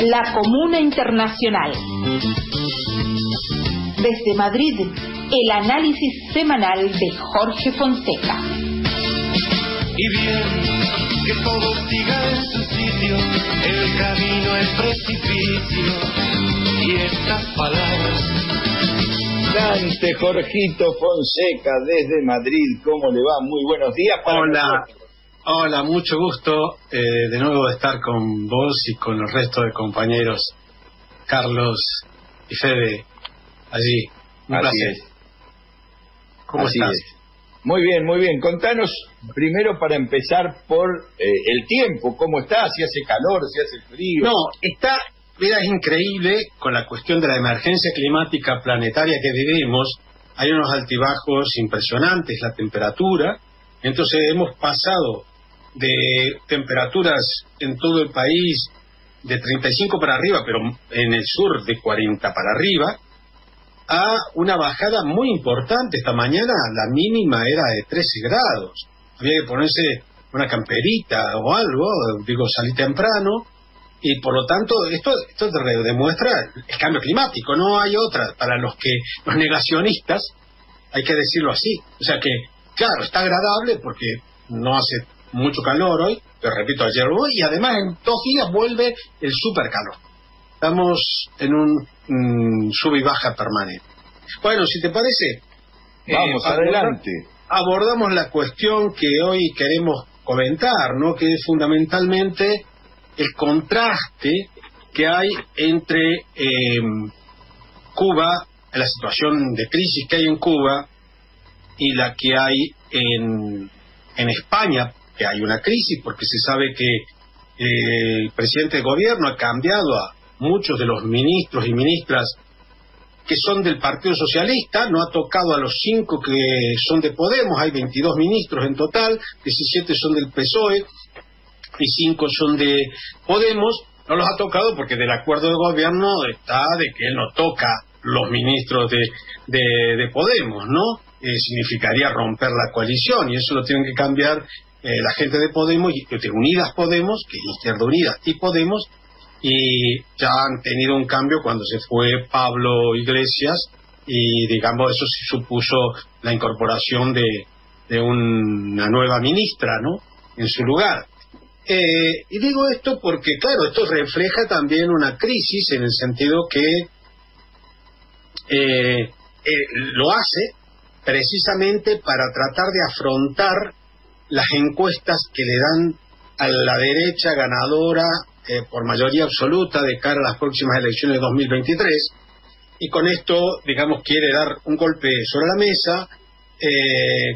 La Comuna Internacional. Desde Madrid, el análisis semanal de Jorge Fonseca. Y bien, que todo siga en su sitio, el camino es precipicio, y estas palabras. Dante Jorgito Fonseca desde Madrid, ¿cómo le va? Muy buenos días para nosotros. Hola, mucho gusto de nuevo de estar con vos y con el resto de compañeros, Carlos y Fede, allí. Un placer. ¿Cómo estás? Muy bien, muy bien. Contanos primero para empezar por el tiempo, ¿cómo está? Si hace calor, si hace frío. No, mira, es increíble con la cuestión de la emergencia climática planetaria que vivimos. Hay unos altibajos impresionantes, la temperatura. Entonces hemos pasado de temperaturas en todo el país de 35 para arriba, pero en el sur de 40 para arriba, a una bajada muy importante. Esta mañana la mínima era de 13 grados. Había que ponerse una camperita o algo, salí temprano, y por lo tanto esto demuestra el cambio climático, no hay otra. Para los negacionistas, hay que decirlo así. O sea que, claro, está agradable porque no hace mucho calor hoy, pero repito, ayer hoy, y además en 2 días vuelve el supercalor. Estamos en un sub y baja permanente. Bueno, si te parece, vamos adelante. Abordamos la cuestión que hoy queremos comentar, ¿no? Que es fundamentalmente el contraste que hay entre Cuba, la situación de crisis que hay en Cuba, y la que hay en España, que hay una crisis porque se sabe que el presidente de gobierno ha cambiado a muchos de los ministros y ministras que son del Partido Socialista, no ha tocado a los 5 que son de Podemos. Hay 22 ministros en total, 17 son del PSOE y 5 son de Podemos. No los ha tocado porque del acuerdo de gobierno está de que él no toca los ministros de Podemos, ¿no? Significaría romper la coalición, y eso lo tienen que cambiar la gente de Podemos, de Unidas Podemos, que es Izquierda Unida y Podemos, y ya han tenido un cambio cuando se fue Pablo Iglesias, y digamos eso sí supuso la incorporación de una nueva ministra, ¿no?, en su lugar. Y digo esto porque, claro, esto refleja también una crisis en el sentido que lo hace precisamente para tratar de afrontar las encuestas que le dan a la derecha ganadora por mayoría absoluta de cara a las próximas elecciones de 2023, y con esto, digamos, quiere dar un golpe sobre la mesa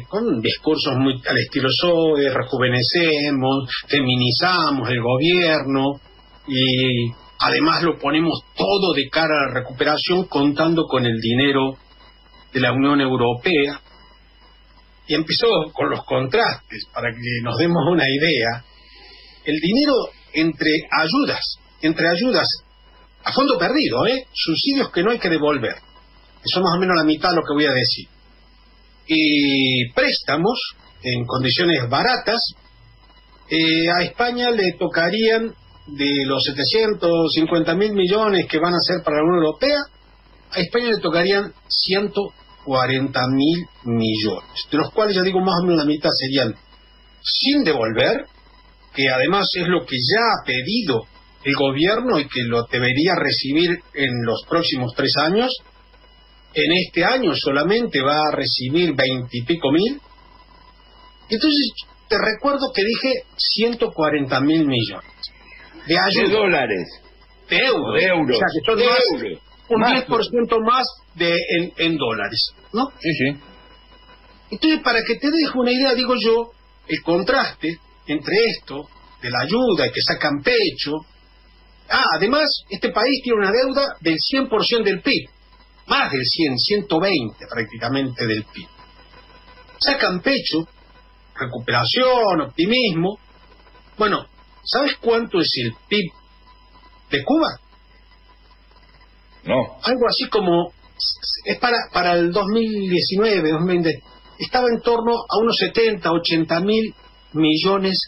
con discursos muy al estilo PSOE, rejuvenecemos, feminizamos el gobierno, y además lo ponemos todo de cara a la recuperación contando con el dinero de la Unión Europea. Y empezó con los contrastes, para que nos demos una idea. El dinero entre ayudas a fondo perdido, subsidios que no hay que devolver, eso más o menos la mitad de lo que voy a decir, y préstamos en condiciones baratas, a España le tocarían, de los 750.000 millones que van a ser para la Unión Europea, a España le tocarían 140.000 millones, de los cuales, ya digo, más o menos la mitad serían sin devolver, que además es lo que ya ha pedido el gobierno y que lo debería recibir en los próximos 3 años. En este año solamente va a recibir 20 y pico mil. Entonces, te recuerdo que dije 140.000 millones de ayuda. De dólares. De euros. De euros. O sea, que son de más, euros. un Más. 10% más en dólares, ¿no? Sí, sí. Entonces, para que te deje una idea, digo yo, el contraste entre esto, de la ayuda y que sacan pecho. Además, este país tiene una deuda del 100% del PIB, más del 120 prácticamente del PIB. Sacan pecho, recuperación, optimismo. Bueno, ¿sabes cuánto es el PIB de Cuba? No. Algo así como es para el 2019, 2020, estaba en torno a unos 70, 80 mil millones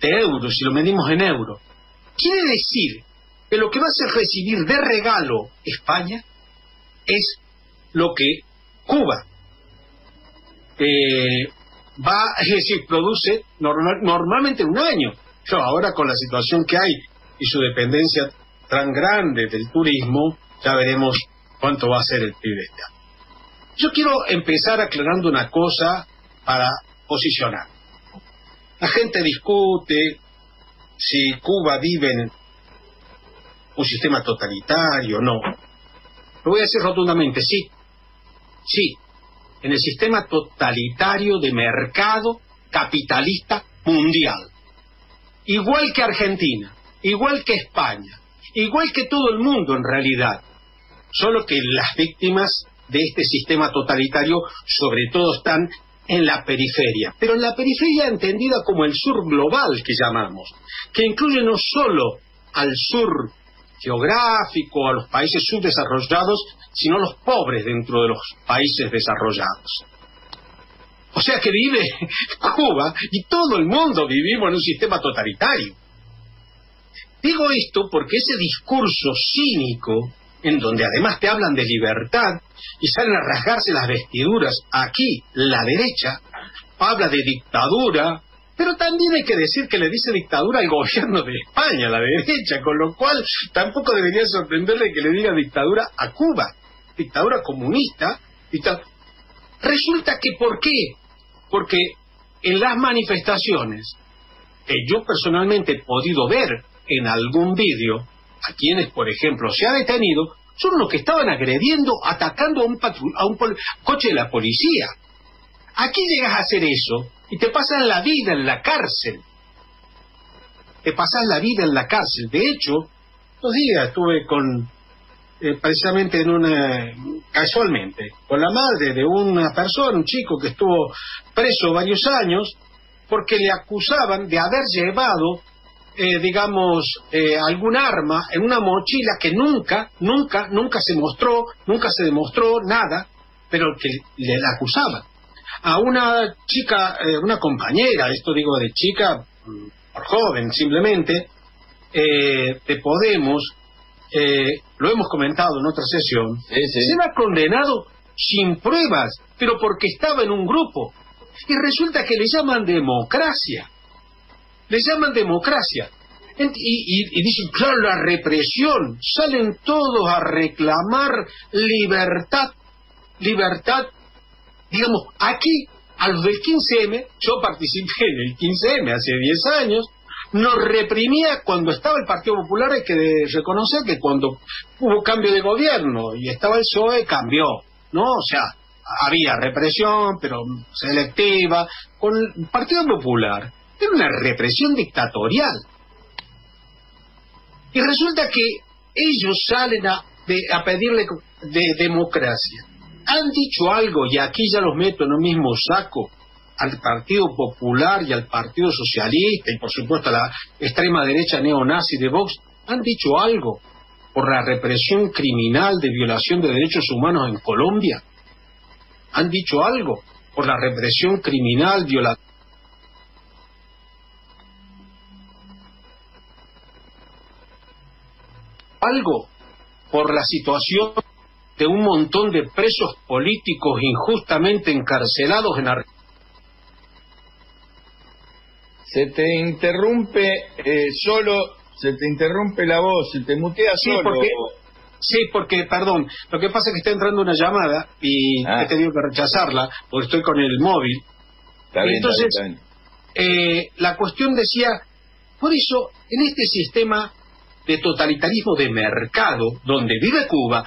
de euros, si lo medimos en euros. Quiere decir que lo que va a hacer recibir de regalo España es lo que Cuba es decir, produce normalmente en un año. Ahora con la situación que hay y su dependencia tan grande del turismo, ya veremos cuánto va a ser el PIB este año. Yo quiero empezar aclarando una cosa para posicionar. La gente discute si Cuba vive en un sistema totalitario o no. Lo voy a decir rotundamente, sí. Sí, en el sistema totalitario de mercado capitalista mundial. Igual que Argentina, igual que España, igual que todo el mundo en realidad. Solo que las víctimas de este sistema totalitario sobre todo están en la periferia. Pero en la periferia entendida como el sur global que llamamos, que incluye no solo al sur geográfico, a los países subdesarrollados, sino los pobres dentro de los países desarrollados. O sea que vive Cuba y todo el mundo vivimos en un sistema totalitario. Digo esto porque ese discurso cínico, en donde además te hablan de libertad y salen a rasgarse las vestiduras, aquí la derecha habla de dictadura, pero también hay que decir que le dice dictadura al gobierno de España, la derecha, con lo cual tampoco debería sorprenderle que le diga dictadura a Cuba, dictadura comunista. Resulta que, ¿por qué? Porque en las manifestaciones que yo personalmente he podido ver en algún vídeo, a quienes, por ejemplo, se ha detenido, son los que estaban agrediendo, atacando a un coche de la policía. Aquí llegas a hacer eso y te pasas la vida en la cárcel. Te pasas la vida en la cárcel. De hecho, 2 días estuve precisamente casualmente, con la madre de una persona, un chico que estuvo preso varios años, porque le acusaban de haber llevado algún arma en una mochila que nunca se demostró nada, pero que le acusaban. A una chica, una compañera, esto digo de chica, por joven simplemente, de Podemos, lo hemos comentado en otra sesión, sí. Se ha condenado sin pruebas, pero porque estaba en un grupo. Y resulta que le llaman democracia. Y dicen, claro, la represión. Salen todos a reclamar libertad. Digamos, aquí, a los del 15M, yo participé en el 15M hace 10 años, nos reprimía cuando estaba el Partido Popular. Hay que reconocer que cuando hubo cambio de gobierno y estaba el PSOE, cambió, ¿no? O sea, había represión, pero selectiva. Con el Partido Popular era una represión dictatorial. Y resulta que ellos salen a pedirle de democracia. Han dicho algo, y aquí ya los meto en un mismo saco, al Partido Popular y al Partido Socialista, y por supuesto a la extrema derecha neonazi de Vox, han dicho algo por la represión criminal de violación de derechos humanos en Colombia. Han dicho algo por la represión criminal, algo por la situación de un montón de presos políticos injustamente encarcelados en Argentina. Se te interrumpe se te interrumpe la voz, se te mutea solo. Porque, perdón, lo que pasa es que está entrando una llamada y he tenido que rechazarla porque estoy con el móvil. Está bien, entonces, está bien. La cuestión decía, por eso, en este sistema de totalitarismo de mercado, donde vive Cuba,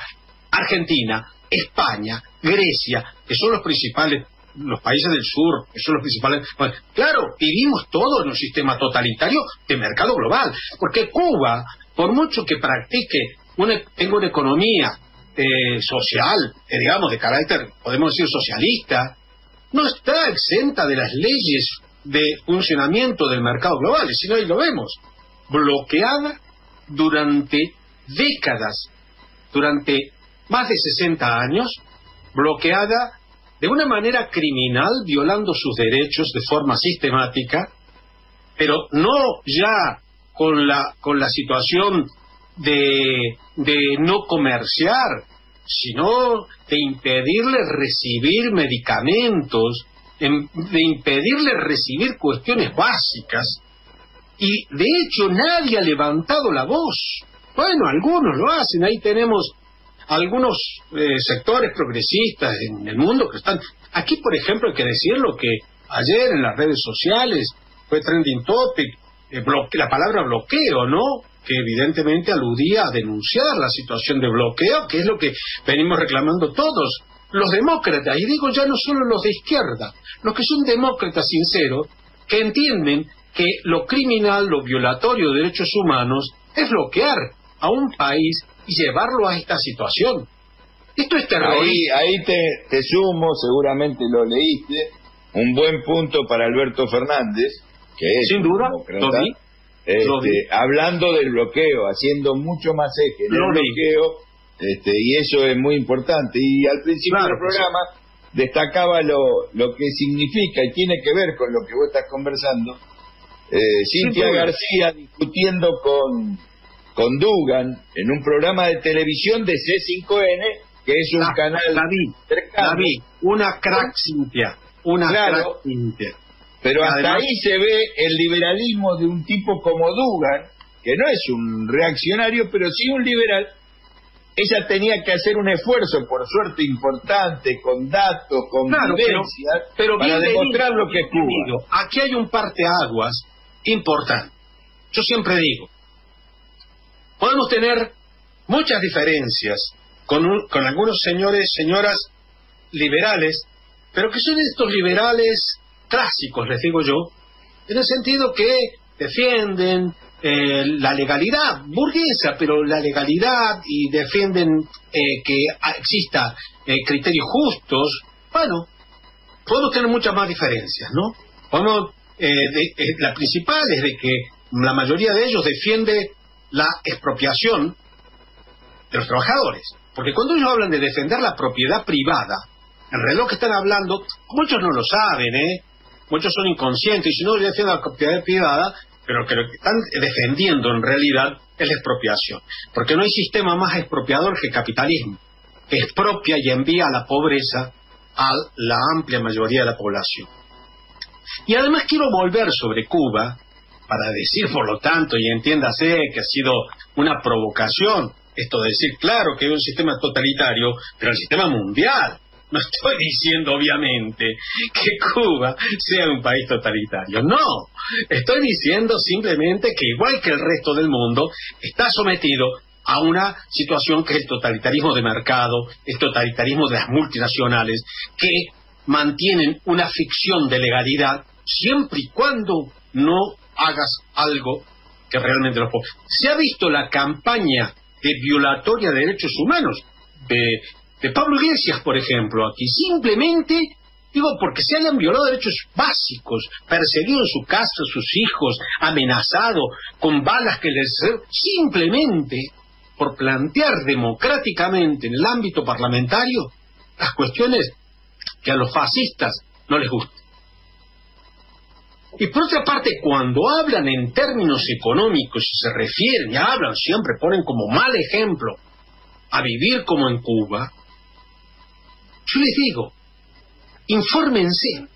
Argentina, España, Grecia, que son los principales, los países del sur, que son los principales. Bueno, claro, vivimos todos en un sistema totalitario de mercado global, porque Cuba, por mucho que practique, tenga una economía social, digamos, de carácter, podemos decir, socialista, no está exenta de las leyes de funcionamiento del mercado global, y si no, ahí lo vemos, bloqueada durante décadas, durante más de 60 años, bloqueada de una manera criminal, violando sus derechos de forma sistemática, pero no ya con la situación de no comerciar, sino de impedirle recibir medicamentos, de impedirle recibir cuestiones básicas, y de hecho nadie ha levantado la voz. Bueno, algunos lo hacen, ahí tenemos algunos sectores progresistas en el mundo que están... Aquí, por ejemplo, hay que decirlo que ayer en las redes sociales fue trending topic la palabra bloqueo, ¿no? Que evidentemente aludía a denunciar la situación de bloqueo, que es lo que venimos reclamando todos los demócratas, y digo ya no solo los de izquierda, los que son demócratas sinceros, que entienden que lo criminal, lo violatorio de derechos humanos es bloquear a un país y llevarlo a esta situación. Esto es terrorismo. Ahí te sumo, seguramente lo leíste, un buen punto para Alberto Fernández, que es sin duda, demócrata, hablando del bloqueo, haciendo mucho más eje en el bloqueo, y eso es muy importante. Y al principio del programa destacaba lo que significa y tiene que ver con lo que vos estás conversando. Cintia García discutiendo con Dugan en un programa de televisión de C5N, que es un canal David, una crack Cintia, crack Cintia. Pero hasta ahí se ve el liberalismo de un tipo como Dugan, que no es un reaccionario, pero sí un liberal. Ella tenía que hacer un esfuerzo, por suerte importante, con datos, con vivencias, pero para demostrar lo que es Cuba. Aquí hay un parteaguas importante. Yo siempre digo, podemos tener muchas diferencias con algunos señoras liberales, pero que son estos liberales clásicos, les digo yo, en el sentido que defienden la legalidad burguesa, pero la legalidad, y defienden que exista criterios justos. Bueno, podemos tener muchas más diferencias, ¿no? La principal es de que la mayoría de ellos defiende la expropiación de los trabajadores, porque cuando ellos hablan de defender la propiedad privada, en realidad lo que están hablando, muchos no lo saben, muchos son inconscientes, y si no defienden la propiedad privada, pero que lo que están defendiendo en realidad es la expropiación, porque no hay sistema más expropiador que el capitalismo, que expropia y envía a la pobreza a la amplia mayoría de la población. Y además quiero volver sobre Cuba para decir, por lo tanto, y entiéndase que ha sido una provocación esto de decir, claro, que hay un sistema totalitario, pero el sistema mundial. No estoy diciendo, obviamente, que Cuba sea un país totalitario. No, estoy diciendo simplemente que, igual que el resto del mundo, está sometido a una situación que es el totalitarismo de mercado, el totalitarismo de las multinacionales, que mantienen una ficción de legalidad siempre y cuando no hagas algo que realmente los puede. Se ha visto la campaña de violatoria de derechos humanos de Pablo Iglesias, por ejemplo, aquí, simplemente, digo, porque se hayan violado derechos básicos, perseguido en su casa, sus hijos, amenazado con balas que les... simplemente por plantear democráticamente en el ámbito parlamentario las cuestiones que a los fascistas no les gustan. Y por otra parte, cuando hablan en términos económicos y se refieren y hablan, siempre ponen como mal ejemplo a vivir como en Cuba, yo les digo, infórmense.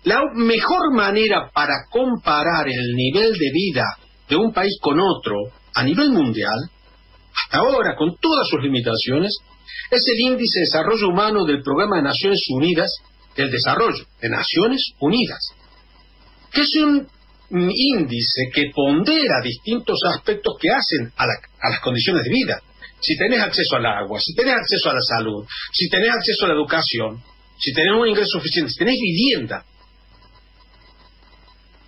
La mejor manera para comparar el nivel de vida de un país con otro a nivel mundial, hasta ahora con todas sus limitaciones, es el índice de desarrollo humano del Programa de Naciones Unidas del Desarrollo, de Naciones Unidas, que es un índice que pondera distintos aspectos que hacen a las condiciones de vida. Si tenés acceso al agua, si tenés acceso a la salud, si tenés acceso a la educación, si tenés un ingreso suficiente, si tenés vivienda.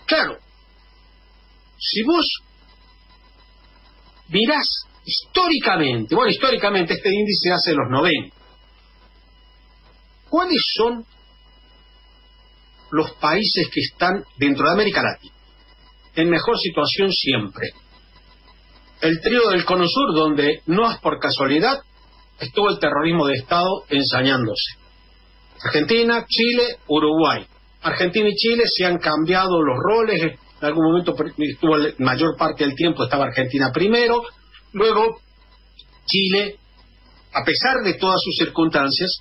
Claro, si vos mirás históricamente, bueno, históricamente este índice hace de los 90, ¿cuáles son los países que están dentro de América Latina en mejor situación siempre? el trío del Cono Sur, donde no es por casualidad, estuvo el terrorismo de Estado ensañándose. Argentina, Chile, Uruguay. Argentina y Chile se han cambiado los roles. En algún momento estuvo la mayor parte del tiempo, estaba Argentina primero, luego Chile, a pesar de todas sus circunstancias,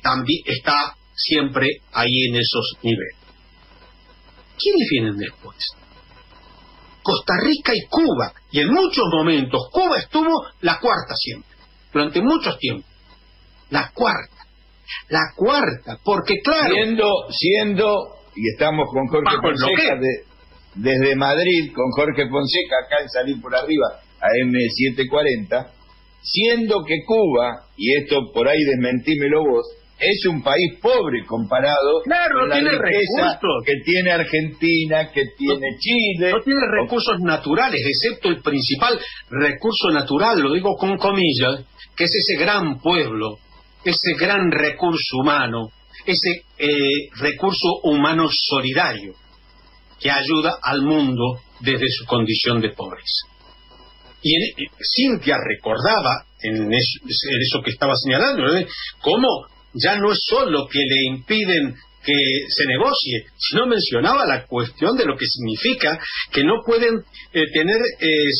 también está siempre ahí en esos niveles. ¿Quiénes vienen después? Costa Rica y Cuba, y en muchos momentos Cuba estuvo la cuarta siempre, durante muchos tiempos. La cuarta, porque claro... Siendo y estamos con Jorge Fonseca desde Madrid, con Jorge Fonseca, acá en Salir por Arriba, AM740, siendo que Cuba, y esto por ahí desmentímelo vos, es un país pobre comparado con la riqueza que tiene Argentina, que tiene Chile. No tiene recursos naturales, excepto el principal recurso natural, lo digo con comillas, que es ese gran pueblo, ese gran recurso humano, ese recurso humano solidario que ayuda al mundo desde su condición de pobreza. Y Cintia recordaba en eso que estaba señalando, cómo ya no es solo que le impiden que se negocie, sino mencionaba la cuestión de lo que significa que no pueden tener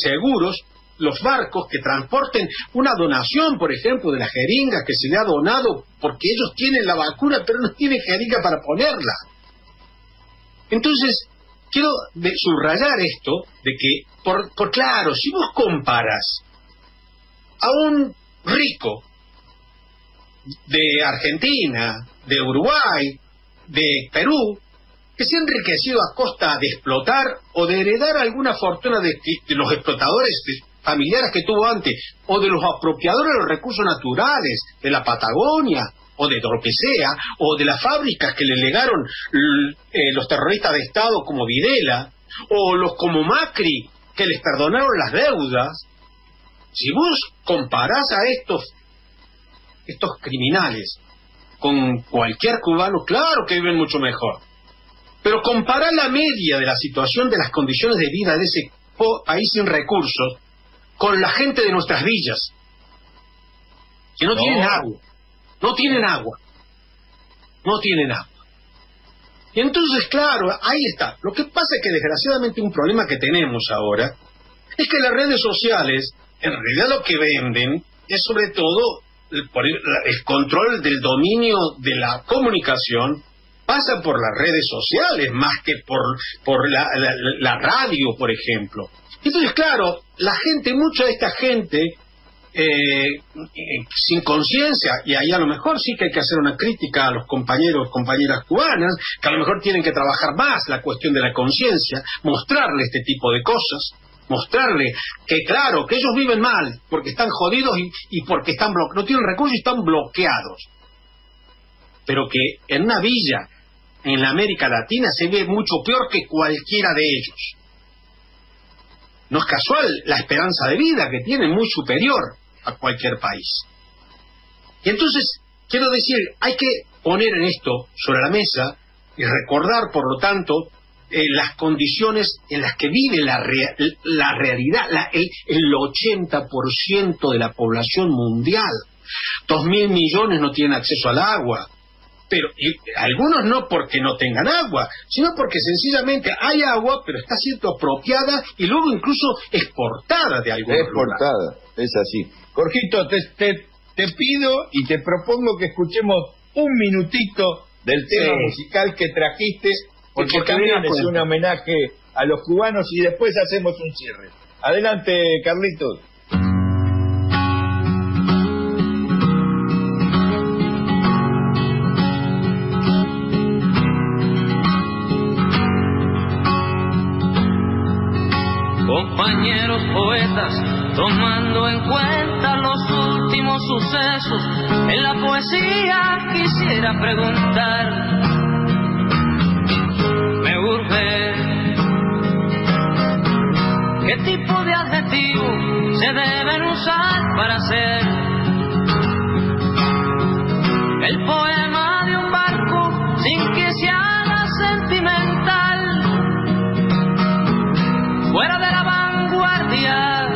seguros los barcos que transporten una donación, por ejemplo, de las jeringas que se le ha donado, porque ellos tienen la vacuna, pero no tienen jeringa para ponerla. Entonces, quiero subrayar esto, de que, por claro, si vos comparas a un rico de Argentina, de Uruguay, de Perú, que se ha enriquecido a costa de explotar o de heredar alguna fortuna de los explotadores familiares que tuvo antes, o de los apropiadores de los recursos naturales de la Patagonia, o de lo que sea, o de las fábricas que le legaron los terroristas de Estado como Videla, o los como Macri, que les perdonaron las deudas. Si vos comparás a estos criminales con cualquier cubano, claro que viven mucho mejor. Pero compará la media de la situación de las condiciones de vida de ese país sin recursos con la gente de nuestras villas, que no tienen agua. No tienen agua. Y entonces, claro, ahí está. Lo que pasa es que desgraciadamente un problema que tenemos ahora es que las redes sociales, en realidad lo que venden es sobre todo el control del dominio de la comunicación, pasa por las redes sociales más que por la radio, por ejemplo. Entonces, claro, mucha de esta gente sin conciencia, y ahí a lo mejor sí que hay que hacer una crítica a los compañeras cubanas, que a lo mejor tienen que trabajar más la cuestión de la conciencia, mostrarle este tipo de cosas, mostrarle que claro, que ellos viven mal, porque están jodidos y porque no tienen recursos y están bloqueados, pero que en una villa en la América Latina se ve mucho peor que cualquiera de ellos. No es casual la esperanza de vida que tienen, muy superior a cualquier país. Y entonces, quiero decir, hay que poner en esto sobre la mesa y recordar, por lo tanto, las condiciones en las que vive la realidad, el 80% de la población mundial. 2.000 millones no tienen acceso al agua. Pero algunos no porque no tengan agua, sino porque sencillamente hay agua, pero está siendo apropiada y luego incluso exportada de algún lugar. Exportada, es así. Jorgito, te pido y te propongo que escuchemos un minutito del tema musical que trajiste, porque también es un homenaje a los cubanos y después hacemos un cierre. Adelante, Carlitos. Compañeros poetas, tomando en cuenta los últimos sucesos, en la poesía quisiera preguntar, me urge, ¿qué tipo de adjetivos se deben usar para hacer el poema de un barco sin que se haga sentimental? Fuera de la vanguardia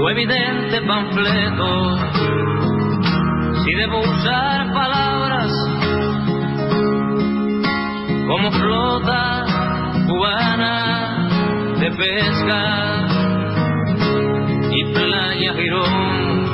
su evidente panfleto. Si debo usar palabras como flota cubana de pesca y playa Girón,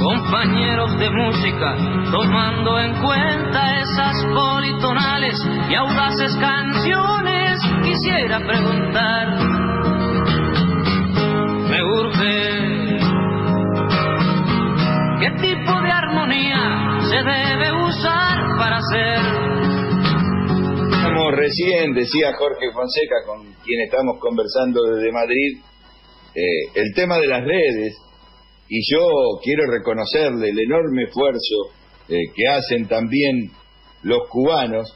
compañeros de música, tomando en cuenta esas politonales y audaces canciones, quisiera preguntar, me urge, ¿qué tipo de armonía se debe usar para hacer? Como recién decía Jorge Fonseca, con quien estamos conversando desde Madrid, el tema de las redes. Y yo quiero reconocerle el enorme esfuerzo que hacen también los cubanos,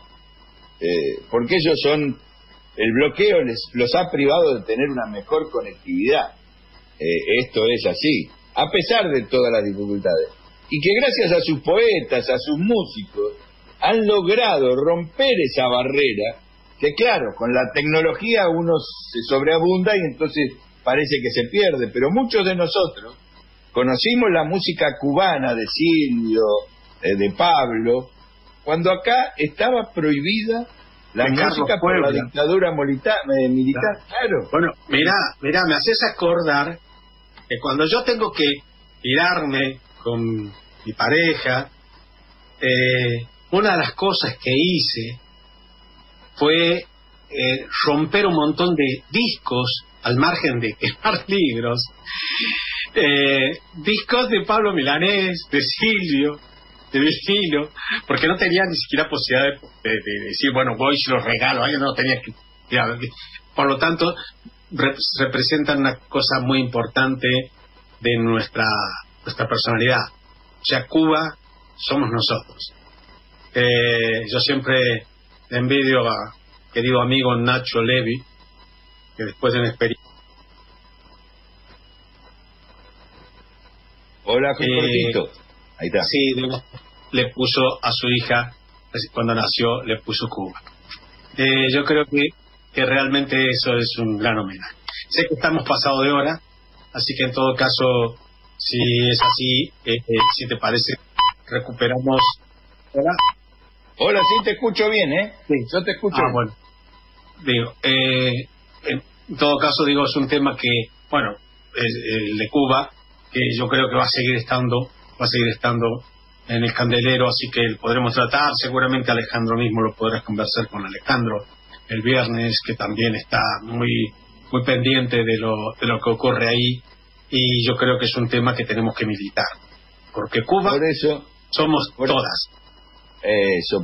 porque ellos son, el bloqueo los ha privado de tener una mejor conectividad. Esto es así, a pesar de todas las dificultades. Y que gracias a sus poetas, a sus músicos, han logrado romper esa barrera, que claro, con la tecnología uno se sobreabunda y entonces parece que se pierde, pero muchos de nosotros conocimos la música cubana de Silvio, de Pablo, cuando acá estaba prohibida la música por la dictadura militar. Claro. Bueno, mirá, me haces acordar que cuando yo tengo que irarme con mi pareja, una de las cosas que hice fue romper un montón de discos, al margen de quemar libros, discos de Pablo Milanés, de Silvio, de Virgilio, porque no tenía ni siquiera posibilidad de decir, bueno, voy y se los regalo, yo no tenía que... Por lo tanto, representan una cosa muy importante de nuestra personalidad. O sea, Cuba somos nosotros. Yo siempre envidio a querido amigo Nacho Levi, que después de una experiencia... Hola, cortito. Ahí está. Sí, le puso a su hija, cuando nació, le puso Cuba. Yo creo que realmente eso es un gran homenaje. Sé que estamos pasados de hora, así que en todo caso, si es así, si te parece, recuperamos... ¿Hola? Hola, sí te escucho bien, ¿eh? Sí. Yo te escucho. Bueno. Digo, en todo caso, digo, es un tema que, bueno, el de Cuba, que yo creo que va a seguir estando en el candelero, así que podremos tratar. Seguramente Alejandro mismo lo podrás conversar con Alejandro el viernes, que también está muy pendiente de lo que ocurre ahí, y yo creo que es un tema que tenemos que militar, porque Cuba por eso, somos todas.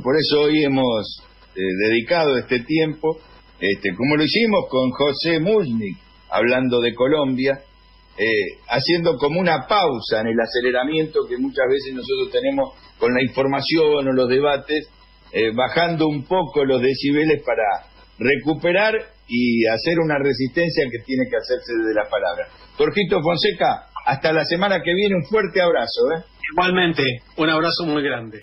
Por eso hoy hemos dedicado este tiempo, como lo hicimos con José Mushnik, hablando de Colombia, haciendo como una pausa en el aceleramiento que muchas veces nosotros tenemos con la información o los debates, bajando un poco los decibeles para recuperar y hacer una resistencia que tiene que hacerse desde la palabra. Jorgito Fonseca, hasta la semana que viene, un fuerte abrazo. Igualmente, un abrazo muy grande.